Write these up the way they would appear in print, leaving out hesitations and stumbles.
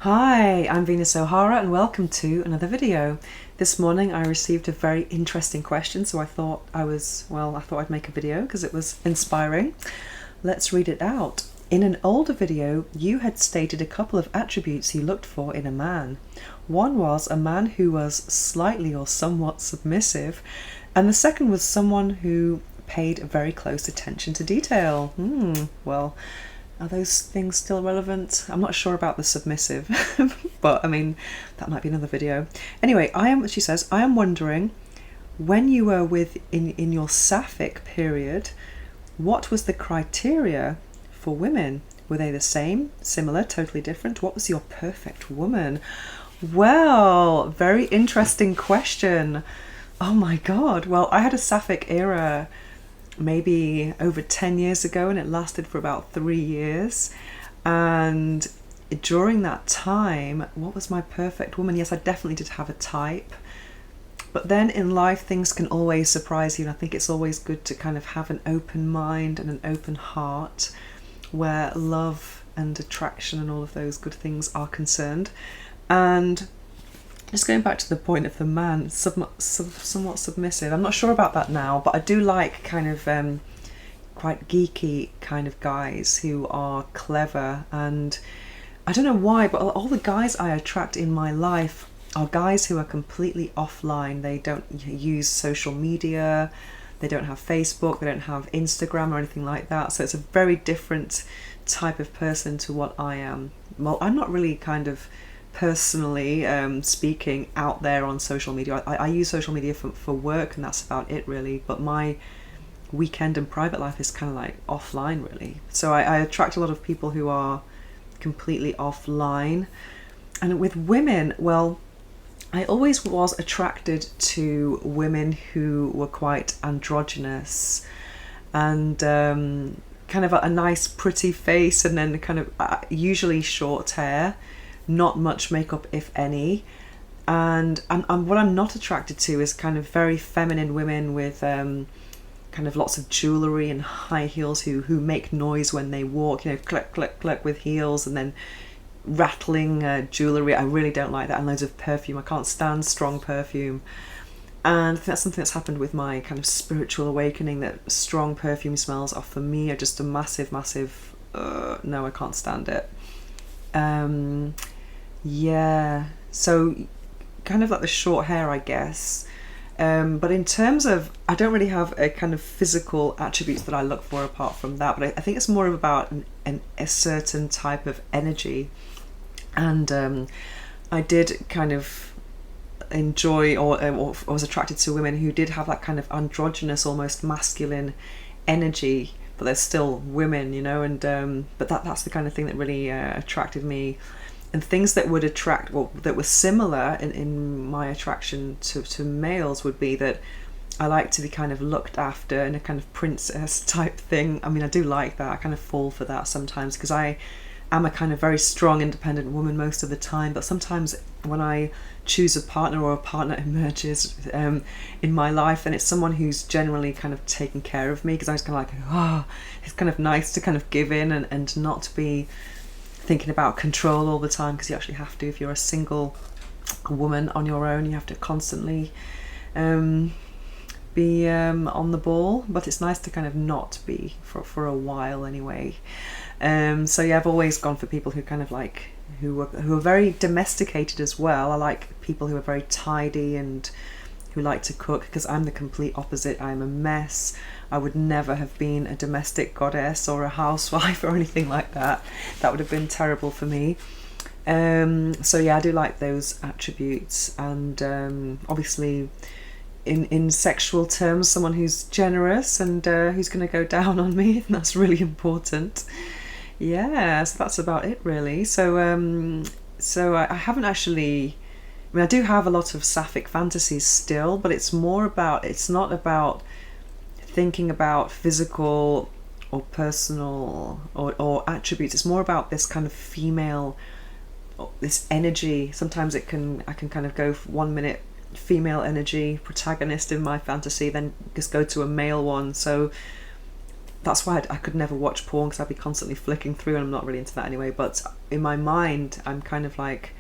Hi, I'm Venus O'Hara and welcome to another video. This morning I received a very interesting question, so I thought I'd make a video because it was inspiring. Let's read it out. In an older video, you had stated a couple of attributes you looked for in a man. One was a man who was slightly or somewhat submissive, and the second was someone who paid very close attention to detail. Well, are those things still relevant? I'm not sure about the submissive, but I mean, that might be another video. Anyway, she says, I am wondering, when you were in your sapphic period, what was the criteria for women? Were they the same, similar, totally different? What was your perfect woman? Well, very interesting question. Oh my God. Well, I had a sapphic era maybe over 10 years ago, and it lasted for about 3 years. And during that time, what was my perfect woman? Yes, I definitely did have a type. But then in life, things can always surprise you, and I think it's always good to kind of have an open mind and an open heart where love and attraction and all of those good things are concerned. And just going back to the point of the man, somewhat submissive. I'm not sure about that now, but I do like kind of quite geeky kind of guys who are clever. And I don't know why, but all the guys I attract in my life are guys who are completely offline. They don't use social media, they don't have Facebook, they don't have Instagram or anything like that. So it's a very different type of person to what I am. Well, I'm not really kind of personally speaking out there on social media. I use social media for work, and that's about it really, but my weekend and private life is kind of like offline really. So I attract a lot of people who are completely offline. And with women, well, I always was attracted to women who were quite androgynous and kind of a nice pretty face, and then kind of usually short hair, not much makeup if any. And what I'm not attracted to is kind of very feminine women with kind of lots of jewellery and high heels who make noise when they walk, click, click, click with heels, and then rattling jewellery. I really don't like that. And loads of perfume. I can't stand strong perfume. And I think that's something that's happened with my kind of spiritual awakening, that strong perfume smells are for me are just a massive no, I can't stand it. Yeah, so kind of like the short hair, I guess. But in terms of, I don't really have a kind of physical attributes that I look for apart from that, but I think it's more about a certain type of energy. And I did kind of enjoy or was attracted to women who did have that kind of androgynous, almost masculine energy, but they're still women, and but that's the kind of thing that really attracted me. And things that would attract, well, that were similar in my attraction to males would be that I like to be kind of looked after in a kind of princess type thing. I mean, I do like that. I kind of fall for that sometimes because I am a kind of very strong, independent woman most of the time. But sometimes when I choose a partner or a partner emerges in my life, and it's someone who's generally kind of taking care of me, because I was kind of like, it's kind of nice to kind of give in and not be thinking about control all the time, because you actually have to. If you're a single woman on your own, you have to constantly be on the ball, but it's nice to kind of not be for a while anyway. So yeah, I've always gone for people who kind of like who are very domesticated as well. I like people who are very tidy and who like to cook, because I'm the complete opposite. I'm a mess. I would never have been a domestic goddess or a housewife or anything like that. That would have been terrible for me. So yeah, I do like those attributes. And obviously in sexual terms, someone who's generous and who's going to go down on me, and that's really important. Yeah, so that's about it really. So I haven't actually, I mean, I do have a lot of sapphic fantasies still, but it's not about thinking about physical or personal or attributes. It's more about this kind of female, this energy. Sometimes I can kind of go for 1 minute female energy protagonist in my fantasy, then just go to a male one. So that's why I could never watch porn, because I'd be constantly flicking through, and I'm not really into that anyway. But in my mind, I'm kind of like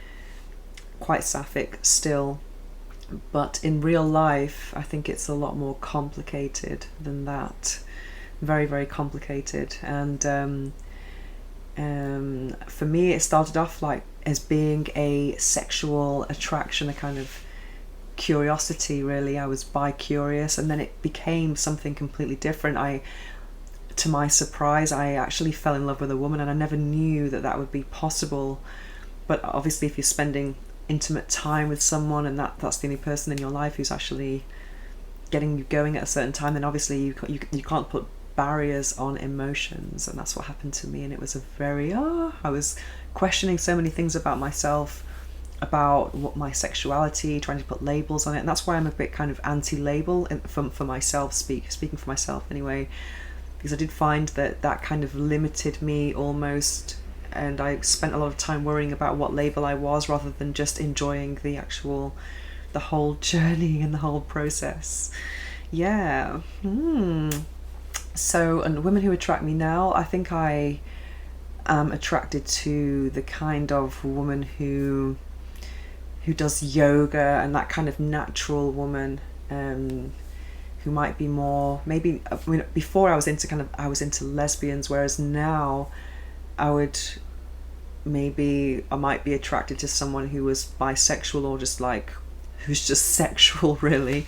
quite sapphic still. But in real life, I think it's a lot more complicated than that. Very, very complicated. And for me, it started off like as being a sexual attraction, a kind of curiosity, really. I was bi-curious, and then it became something completely different. To my surprise, I actually fell in love with a woman, and I never knew that that would be possible. But obviously, if you're spending intimate time with someone, and that's the only person in your life who's actually getting you going at a certain time, then obviously you can't put barriers on emotions, and that's what happened to me. And it was a very I was questioning so many things about myself, about what my sexuality, trying to put labels on it. And that's why I'm a bit kind of anti-label for myself, speaking for myself anyway, because I did find that kind of limited me almost, and I spent a lot of time worrying about what label I was, rather than just enjoying the whole journey and the whole process. Yeah. So, and women who attract me now, I think I am attracted to the kind of woman who does yoga, and that kind of natural woman, who might be more, maybe, I mean, before I was into lesbians, whereas now I might be attracted to someone who was bisexual, or just like, who's just sexual, really.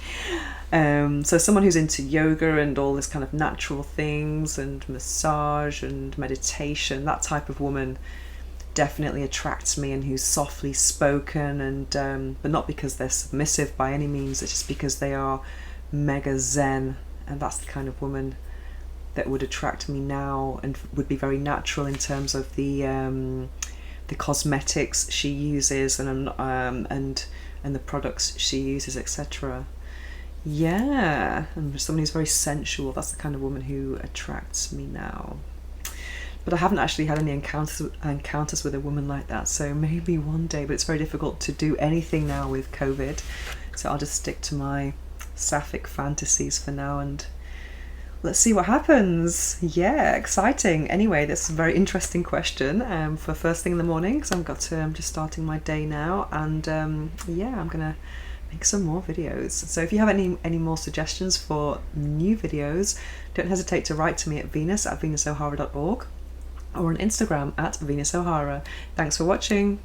So someone who's into yoga and all this kind of natural things, and massage and meditation, that type of woman definitely attracts me, and who's softly spoken, and but not because they're submissive by any means, it's just because they are mega zen, and that's the kind of woman that would attract me now, and would be very natural in terms of the cosmetics she uses, and the products she uses, etc. Yeah, and someone who's very sensual, that's the kind of woman who attracts me now. But I haven't actually had any encounters with a woman like that, so maybe one day, but it's very difficult to do anything now with COVID, so I'll just stick to my sapphic fantasies for now, and let's see what happens. Yeah, exciting. Anyway, that's a very interesting question for first thing in the morning, because I'm just starting my day now, and yeah, I'm gonna make some more videos. So if you have any more suggestions for new videos, don't hesitate to write to me at venus@venusohara.org, or on Instagram @venusohara. Thanks for watching.